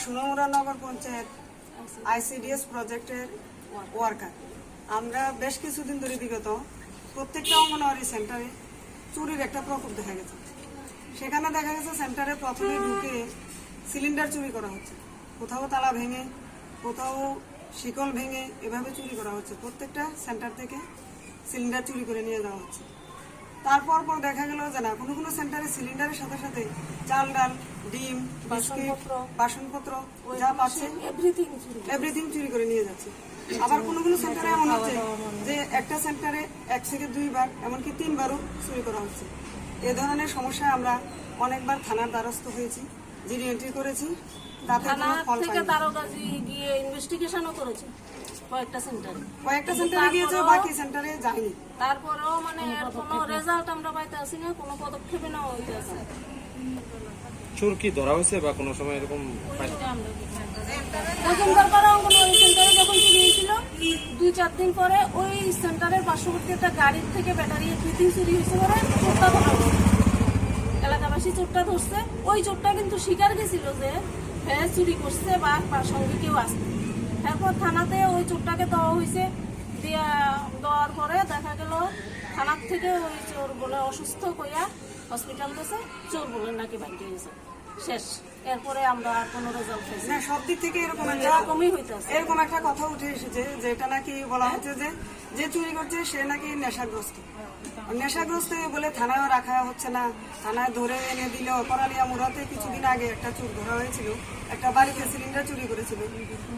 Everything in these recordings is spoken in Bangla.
সোনামুড়া নগর পঞ্চায়েত আইসিডিএস প্রজেক্টের ওয়ার্কার। আমরা বেশ কিছুদিন ধরে বিগত প্রত্যেকটা অঙ্গনওয়াড়ি সেন্টারে চুরির একটা প্রকোপ দেখা গেছে। সেখানে দেখা গেছে সেন্টারে প্রথমে ঢুকে সিলিন্ডার চুরি করা হচ্ছে, কোথাও তালা ভেঙে, কোথাও শিকল ভেঙে এভাবে চুরি করা হচ্ছে। প্রত্যেকটা সেন্টার থেকে সিলিন্ডার চুরি করে নিয়ে যাওয়া হচ্ছে। তারপর দেখা গেল যে না, কোনো কোনো সেন্টারে সিলিন্ডারের সাথে সাথে চাল ডাল, ডিম, বিস্কিট, বাসনপত্র যা পাচ্ছে এভরিথিং চুরি করে নিয়ে যাচ্ছে। আবার কোনো কোনো সেন্টারে এমন হচ্ছে যে একটা সেন্টারে 1 থেকে 2 বার, এমনকি 3 বারও চুরি করা হচ্ছে। এ ধরনের সমস্যায় আমরা অনেকবার থানার দ্বারস্থ হয়েছি, জিডি এন্ট্রি করেছি, তাতে কোনো ফল পাইনি। কয়েকটা সেন্টারে গিয়েছে, বাকি সেন্টারে যায়নি। তারপরেও মানে কোনো রেজাল্ট আমরা পাইতে আসি না, কোনো পদক্ষেপ নেওয়া হইতেছে। চোর কি ধরা হয়েছে বা কোনো সময় এরকম প্রথমবার করা অঙ্গনওয়াড়ি সেন্টারে যখন চুরি হয়েছিল, 2-4 দিন পরে ওই সেন্টারের পার্শ্ববর্তী একটা গাড়ির থেকে ব্যাটারি এভরিথিং চুরি হয়েছে বলে চোরটা ধরা হয়েছে। এলাকাবাসী চোরটা ধরছে। ওই চোরটা কিন্তু স্বীকার গেছিল যে হ্যাঁ চুরি করছে বা সঙ্গে কেউ আসছে। তারপর থানাতে ওই চোরটাকে দেওয়া হয়েছে। দেওয়ার পরে দেখা গেল থানার থেকে ওই চোর বলে অসুস্থ কইয়া হসপিটাল গেছে, চোর বলে নাকি বাইকে গেছে, শেষ। এরপরে আমরা কোনো রেজাল্ট পাইছি না। সব দিক থেকে এরকমই হইতেছে। এরকম একটা কথা উঠে এসেছে যেটা নাকি বলা হচ্ছে যে চুরি করছে সে নাকি নেশাগ্রস্ত বলে থানায় রাখা হচ্ছে না। থানায় ধরে এনে দিল। করালিয়া মুড়াতে কিছুদিন আগে একটা চোর ধরা হয়েছিল, একটা বাড়িতে সিলিন্ডার চুরি করেছিল।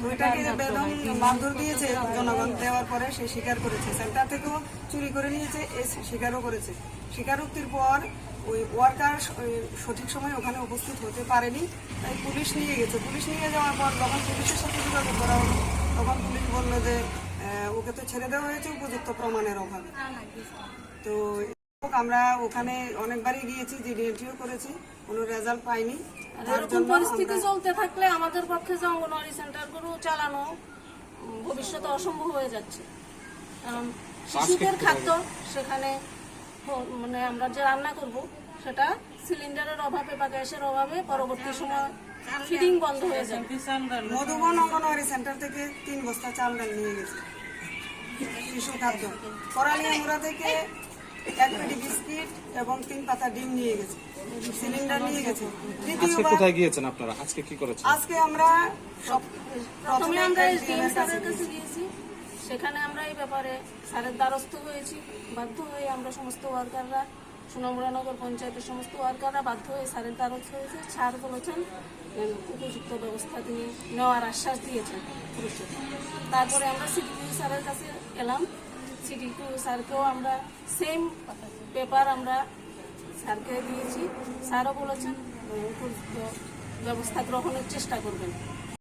তো এটাকে বেদম মারধর দিয়েছে জনগণ। দেওয়ার পরে সে স্বীকার করেছে, সেন্টার থেকেও চুরি করে নিয়েছে, স্বীকারও করেছে। স্বীকারোক্তির পর ওই ওয়ার্কার সঠিক সময় ওখানে উপস্থিত হতে পারেনি, তাই পুলিশ নিয়ে গেছে। পুলিশ নিয়ে যাওয়ার পর যখন পুলিশের সাথে যোগাযোগ করা হলো, তখন পুলিশ বলল যে ওকে তো ছেড়ে দেওয়া হয়েছে উপযুক্ত প্রমাণের অভাবে। তো আমরা ওখানে অনেকবারই গিয়েছি, জিডি এন্ট্রিও করেছি, কোনো রেজাল্ট পাইনি। এরকম পরিস্থিতি চলতে থাকলে আমাদের পক্ষে যে অঙ্গনওয়াড়ি সেন্টারগুলো চালানো ভবিষ্যতে অসম্ভব হয়ে যাচ্ছে। কারণ শিশুদের খাদ্য সেখানে মানে আমরা যে রান্না করব সেটা সিলিন্ডারের অভাবে বা গ্যাসের অভাবে পরবর্তী সময় ফিডিং বন্ধ হয়ে যায়। মধুবন অঙ্গনওয়াড়ি সেন্টার থেকে 3 বস্তা চাল ডাল নিয়ে গেছে শিশু খাদ্য। করালিয়া মুড়া থেকে 1 পেটি বিস্কিট এবং 3 পাতা ডিম নিয়ে গেছে, সিলিন্ডার নিয়ে গেছে। আজকে কোথায় গিয়েছেন আপনারা? আজকে কি করেছেন? আজকে আমরা প্রথমে আমরা এসডিএম স্যারের কাছে গিয়েছি। সেখানে আমরা এই ব্যাপারে স্যারের দ্বারস্থ হয়েছি। বাধ্য হয়ে আমরা সমস্ত ওয়ার্কাররা, সোনামুড়া নগর পঞ্চায়েতের সমস্ত ওয়ার্কাররা বাধ্য হয়ে স্যারের দ্বারস্থ হয়েছে। স্যার বলেছেন উপযুক্ত ব্যবস্থা তিনি নেওয়ার আশ্বাস দিয়েছেন। তারপরে আমরা সিডিপিও স্যারের কাছে এলাম। সিডিপিও স্যারকেও আমরা সেম পেপার আমরা স্যারকে দিয়েছি। স্যারও বলেছেন উপযুক্ত ব্যবস্থা গ্রহণের চেষ্টা করবেন।